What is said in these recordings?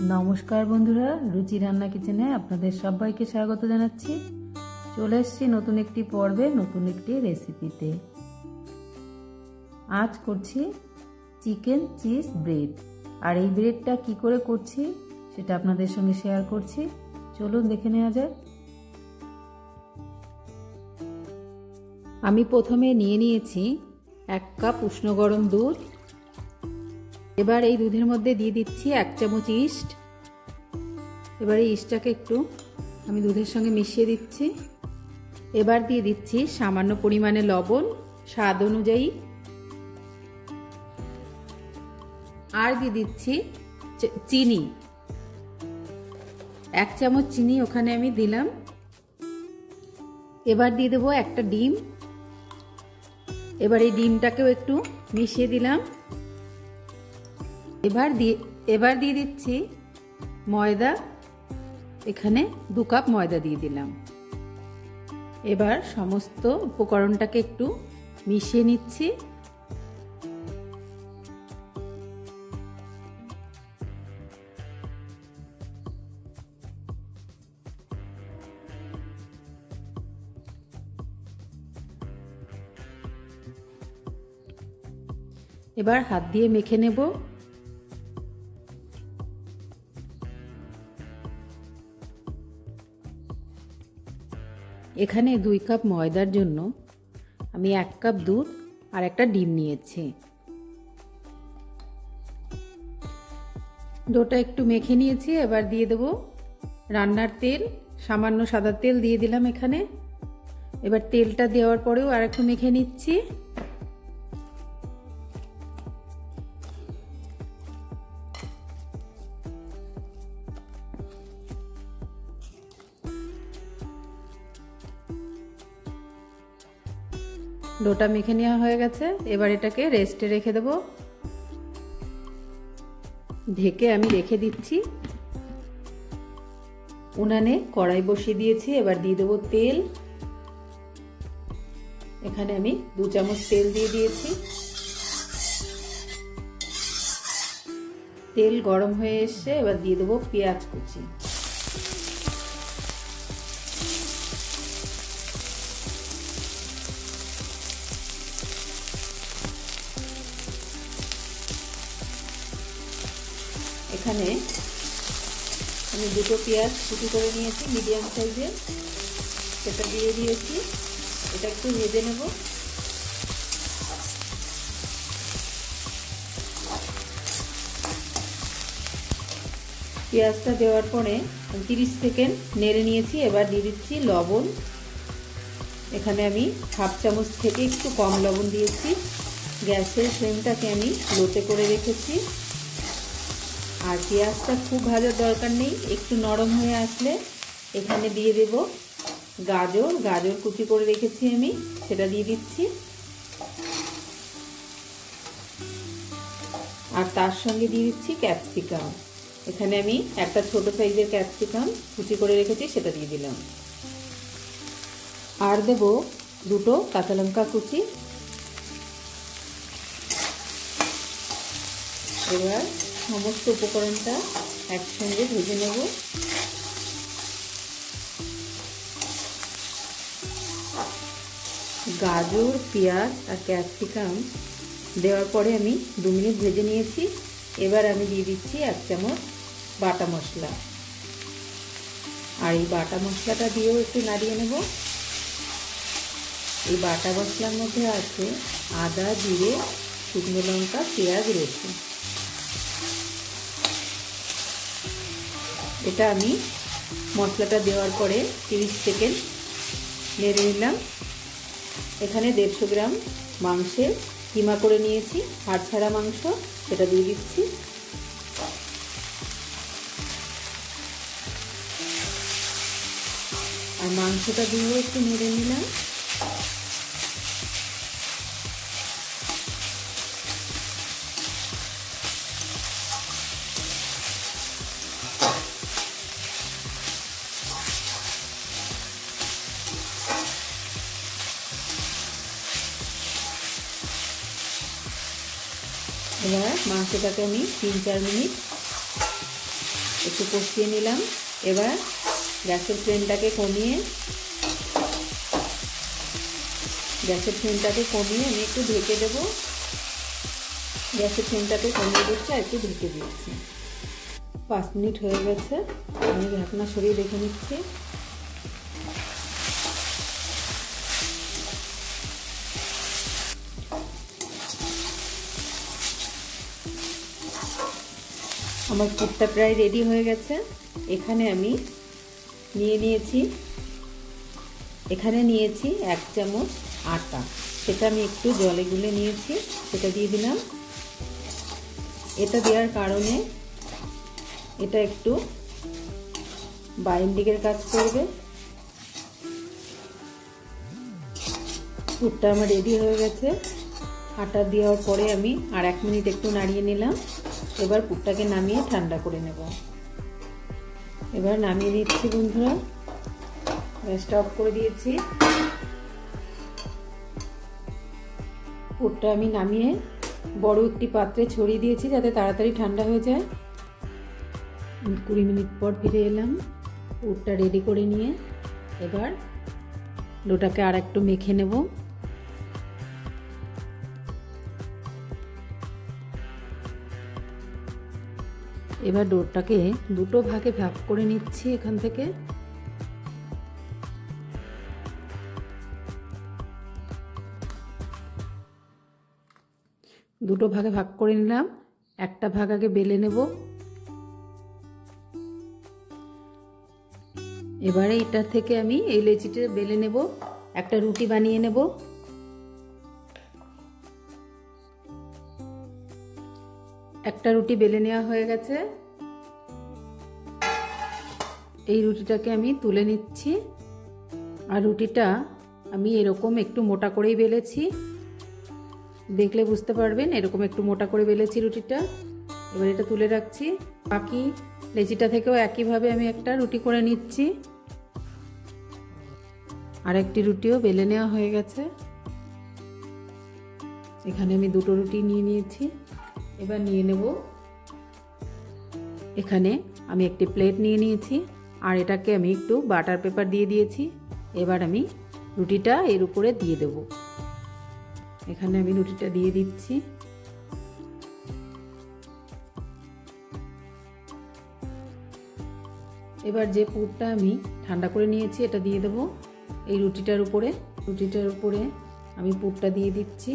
নমস্কার বন্ধুরা, রুচি রান্না কিচেনে আপনাদের সবাইকে স্বাগত জানাচ্ছি। চলে এসেছি নতুন একটি পর্বে, নতুন একটি রেসিপিতে। আজ করছি চিকেন চিজ ব্রেড, আর এই ব্রেডটা কি করে করছি সেটা আপনাদের সঙ্গে শেয়ার করছি। চলুন দেখে নেওয়া যাক। আমি প্রথমে নিয়ে নিয়েছি 1 কাপ উষ্ণ গরম দুধ। এবার এই দুধের মধ্যে দিয়ে দিচ্ছি 1 চামচ ইস্ট। এবার এই ইস্টটাকে একটু আমি দুধের সঙ্গে মিশিয়ে দিচ্ছি। এবার দিয়ে দিচ্ছি সামান্য পরিমাণে লবণ স্বাদ অনুযায়ী, আর দিয়ে দিচ্ছি চিনি। 1 চামচ চিনি ওখানে আমি দিলাম। এবার দিয়ে দেবো একটা ডিম। এবার এই ডিমটাকেও একটু মিশিয়ে দিলাম। এবার দিয়ে দিচ্ছি ময়দা। এখানে 2 কাপ ময়দা দিয়ে দিলাম। এবার সমস্ত উপকরণটাকে একটু মিশিয়ে নিচ্ছি। এবার হাত দিয়ে মেখে নেব। এখানে 2 কাপ ময়দার জন্য আমি 1 কাপ দুধ আর একটা ডিম নিয়েছি। ডোটা একটু মেখে নিয়েছি। এবার দিয়ে দেব রান্নার তেল, সামান্য সাদা তেল দিয়ে দিলাম এখানে। এবার তেলটা দেওয়ার পরেও আর একটু মেখে নিচ্ছি। ডোটা মেখে নেওয়া হয়ে গেছে। এবার এটাকে রেস্টে রেখে দেব। ঢেকে আমি রেখে দিচ্ছি। উনানে কড়াই বসিয়ে দিয়েছি। এবার দিয়ে দেবো তেল। এখানে আমি 2 চামচ তেল দিয়ে দিয়েছি। তেল গরম হয়ে এসছে। এবার দিয়ে দেবো পেঁয়াজ কুচি। এখানে আমি 2টো পেঁয়াজ কুচি করে নিয়েছি মিডিয়াম সাইজের, সেটা দিয়ে দিয়েছি। এটা একটু ভেজে নেব। পেঁয়াজটা দেওয়ার পরে 30 সেকেন্ড নেড়ে নিয়েছি। এবার দিয়ে দিচ্ছি লবণ। এখানে আমি 1/2 চামচ থেকে একটু কম লবণ দিয়েছি। গ্যাসের ফ্লেমটাকে আমি লোতে করে রেখেছি। আর পেঁয়াজটা খুব ভাজার দরকার নেই, একটু নরম হয়ে আসলে এখানে দিয়ে দেব গাজর কুচি করে রেখেছি আমি, সেটা দিয়ে দিচ্ছি। আর তার সঙ্গে দিয়ে দিচ্ছি ক্যাপসিকাম। এখানে আমি একটা ছোট সাইজের ক্যাপসিকাম কুচি করে রেখেছি, সেটা দিয়ে দিলাম। আর দেব 2টো কাঁচা লঙ্কা কুচি। এবার সমস্ত উপকরণটা একসঙ্গে ভেজে নেব। গাজর, পেঁয়াজ আর ক্যাপসিকাম দেওয়ার পরে আমি 2 মিনিট ভেজে নিয়েছি। এবার আমি দিয়ে দিচ্ছি 1 চামচ বাটা মশলা। আর এই বাটা মশলাটা দিয়েও একটু নাড়িয়ে নেব। এই বাটা মশলার মধ্যে আছে আদা, জিরে, শুকনো লঙ্কা, পেঁয়াজ, রসুন। এটা আমি মশলাটা দেওয়ার পরে 30 সেকেন্ড নেড়ে নিলাম। এখানে 150 গ্রাম মাংসের কিমা করে নিয়েছি, হাড় ছাড়া মাংস, সেটা দিয়ে দিচ্ছি। আর মাংসটা দিয়েও একটু নেড়ে নিলাম। এবার মাংসটাকে আমি 3-4 মিনিট একটু কষিয়ে নিলাম। এবার গ্যাসের ফ্লেমটাকে কমিয়ে আমি একটু ঢেকে দেবো। গ্যাসের ফ্লেমটাকে কমিয়ে দিচ্ছি আর একটু ঢেকে দিচ্ছি। 5 মিনিট হয়ে গেছে, আমি ঢাকনা সরিয়ে দেখে নিচ্ছি। আমার পুরটা প্রায় রেডি হয়ে গেছে। এখানে আমি নিয়েছি 1 চামচ আটা, সেটা আমি একটু জলে গুলে নিয়েছি, সেটা দিয়ে দিলাম। এটা দেওয়ার কারণে এটা একটু বাইন্ডিংয়ের কাজ করবে। পুরটা আমার রেডি হয়ে গেছে। আটা দেওয়ার পরে আমি আর 1 মিনিট একটু নাড়িয়ে নিলাম। এবার পুরটাকে নামিয়ে ঠান্ডা করে নেব। এবার নামিয়ে নিচ্ছি বন্ধুরা, গ্যাসটা অফ করে দিয়েছি। পুরটা আমি নামিয়ে বড় একটি পাত্রে ছড়িয়ে দিয়েছি যাতে তাড়াতাড়ি ঠান্ডা হয়ে যায়। 20 মিনিট পর ফিরে এলাম পুরটা রেডি করে নিয়ে। এবার ডোটাকে আর একটু মেখে নেব। এবার ডোটাকে দুটো ভাগে ভাগ করে নিচ্ছি। এখান থেকে দুটো ভাগে ভাগ করে নিলাম। একটা ভাগ আগে বেলে নেব। এবারে এটা থেকে আমি এই লেচিটা বেলে নেব, একটা রুটি বানিয়ে নেব। একটা রুটি বেলে নেওয়া হয়ে গেছে। এই রুটিটাকে আমি তুলে নিচ্ছি। আর রুটিটা আমি এরকম একটু মোটা করেই বেলেছি, দেখলে বুঝতে পারবেন। এরকম একটু মোটা করে বেলেছি রুটিটা। এবার এটা তুলে রাখছি। বাকি লেচিটা থেকেও একইভাবে আমি একটা রুটি করে নিচ্ছি। আর একটি রুটিও বেলে নেওয়া হয়ে গেছে। এখানে আমি দুটো রুটি নিয়ে নিয়েছি। এবার নিয়ে নেব। এখানে আমি একটি প্লেট নিয়ে নিয়েছি আর এটাকে আমি একটু বাটার পেপার দিয়ে দিয়েছি। এবার আমি রুটিটা এর উপরে দিয়ে দেব। এখানে আমি রুটিটা দিয়ে দিচ্ছি। এবার যে পুরটা আমি ঠান্ডা করে নিয়েছি এটা দিয়ে দেব এই রুটিটার উপরে। আমি পুরটা দিয়ে দিচ্ছি।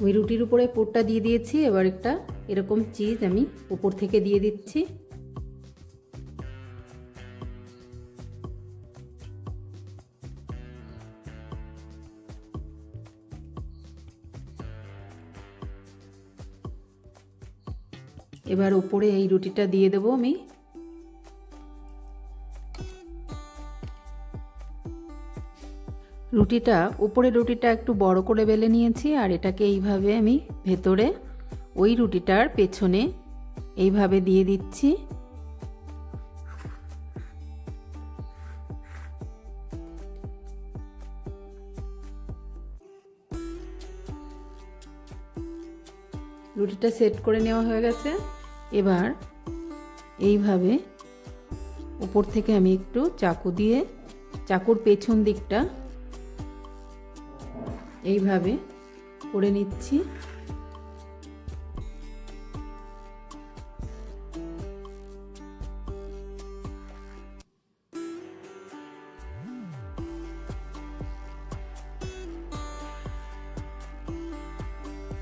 ওই রুটির উপরে পুরটা দিয়ে দিয়েছি। এবার একটা এরকম চিজ আমি উপর থেকে দিয়ে দিচ্ছি। এবার উপরে এই রুটিটা দিয়ে দেব আমি। উপরে রুটিটা একটু বড় করে বেলে নিয়েছি আর এটাকে এইভাবে আমি ভেতরে ওই রুটিটার পেছনে এইভাবে দিয়ে দিচ্ছি। রুটিটা সেট করে নেওয়া হয়ে গেছে। এবার এইভাবে উপর থেকে আমি একটু চাকু দিয়ে চাকুর পেছন দিকটা এইভাবে করে নিচ্ছি।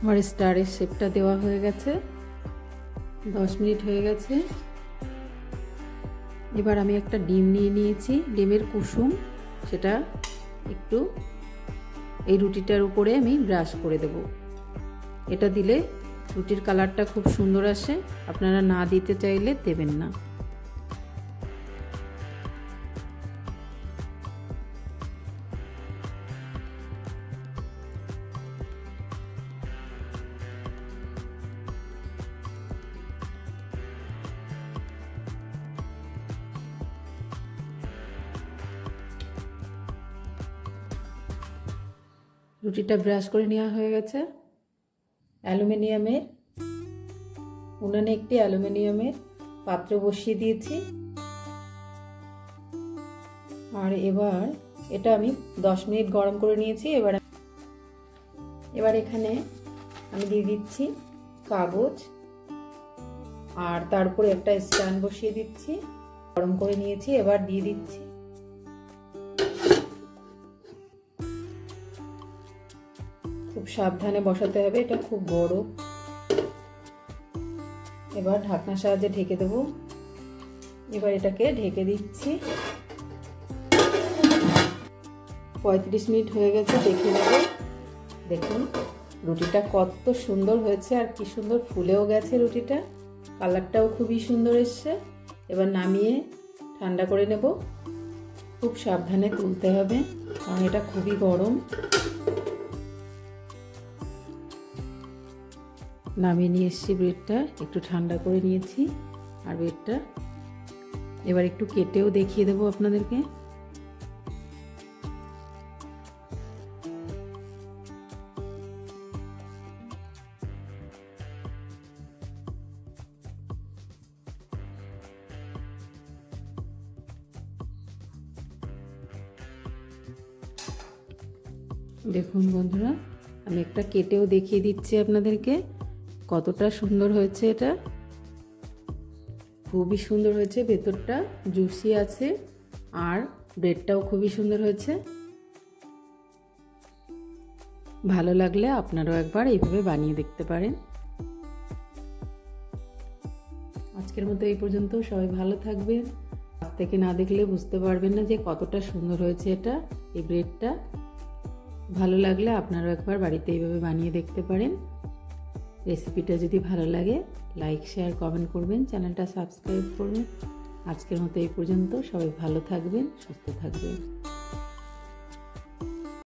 আমার স্টারের শেপটা দেওয়া হয়ে গেছে। 10 মিনিট হয়ে গেছে। এবার আমি একটা ডিম নিয়ে নিয়েছি, ডিমের কুসুম, সেটা একটু এই রুটিটার উপরে আমি ব্রাশ করে দেব। এটা দিলে রুটির কালারটা খুব সুন্দর আসে, আপনারা না দিতে চাইলে দেবেন না। রুটিটা ব্রাশ করে নেওয়া হয়ে গেছে। অ্যালুমিনিয়ামের উনানে একটি অ্যালুমিনিয়ামের পাত্র বসিয়ে দিয়েছি। আর এবার এটা আমি 10 মিনিট গরম করে নিয়েছি। এবার এখানে আমি দিয়ে দিচ্ছি কাগজ, আর তার উপরে একটা স্ট্যান্ড বসিয়ে দিচ্ছি। গরম করে নিয়েছি, এবার দিয়ে দিচ্ছি। খুব সাবধানে বসাতে হবে, এটা খুব বড়। এবার ঢাকনার সাহায্যে ঢেকে দেবো। এবার এটাকে ঢেকে দিচ্ছি। 35 মিনিট হয়ে গেছে, দেখে নেব। দেখুন রুটিটা কত সুন্দর হয়েছে, আর কি সুন্দর ফুলেও গেছে রুটিটা। কালারটাও খুবই সুন্দর এসছে। এবার নামিয়ে ঠান্ডা করে নেব। খুব সাবধানে তুলতে হবে, কারণ এটা খুবই গরম। নামিয়ে নিয়ে এসেছি ব্রেডটা, একটু ঠান্ডা করে নিয়েছি। আর ব্রেডটা এবার একটু কেটেও দেখিয়ে দেবো আপনাদেরকে। দেখুন বন্ধুরা, আমি একটা কেটেও দেখিয়ে দিচ্ছি আপনাদেরকে কতটা সুন্দর হয়েছে। এটা খুবই সুন্দর হয়েছে, ভেতরটা জুসি আছে, আর ব্রেডটাও খুবই সুন্দর হয়েছে। ভালো লাগলে আপনারাও একবার এইভাবে বানিয়ে দেখতে পারেন। আজকের মতো এই পর্যন্ত। সবাই ভালো থাকবেন। কাছ থেকে না দেখলে বুঝতে পারবেন না যে কতটা সুন্দর হয়েছে এটা, এই ব্রেডটা। ভালো লাগলে আপনারাও একবার বাড়িতে এইভাবে বানিয়ে দেখতে পারেন। রেসিপিটা যদি ভালো লাগে লাইক, শেয়ার, কমেন্ট করবেন, চ্যানেলটা সাবস্ক্রাইব করবেন। আজকের মতো এই পর্যন্ত। সবাই ভালো থাকবেন, সুস্থ থাকবেন।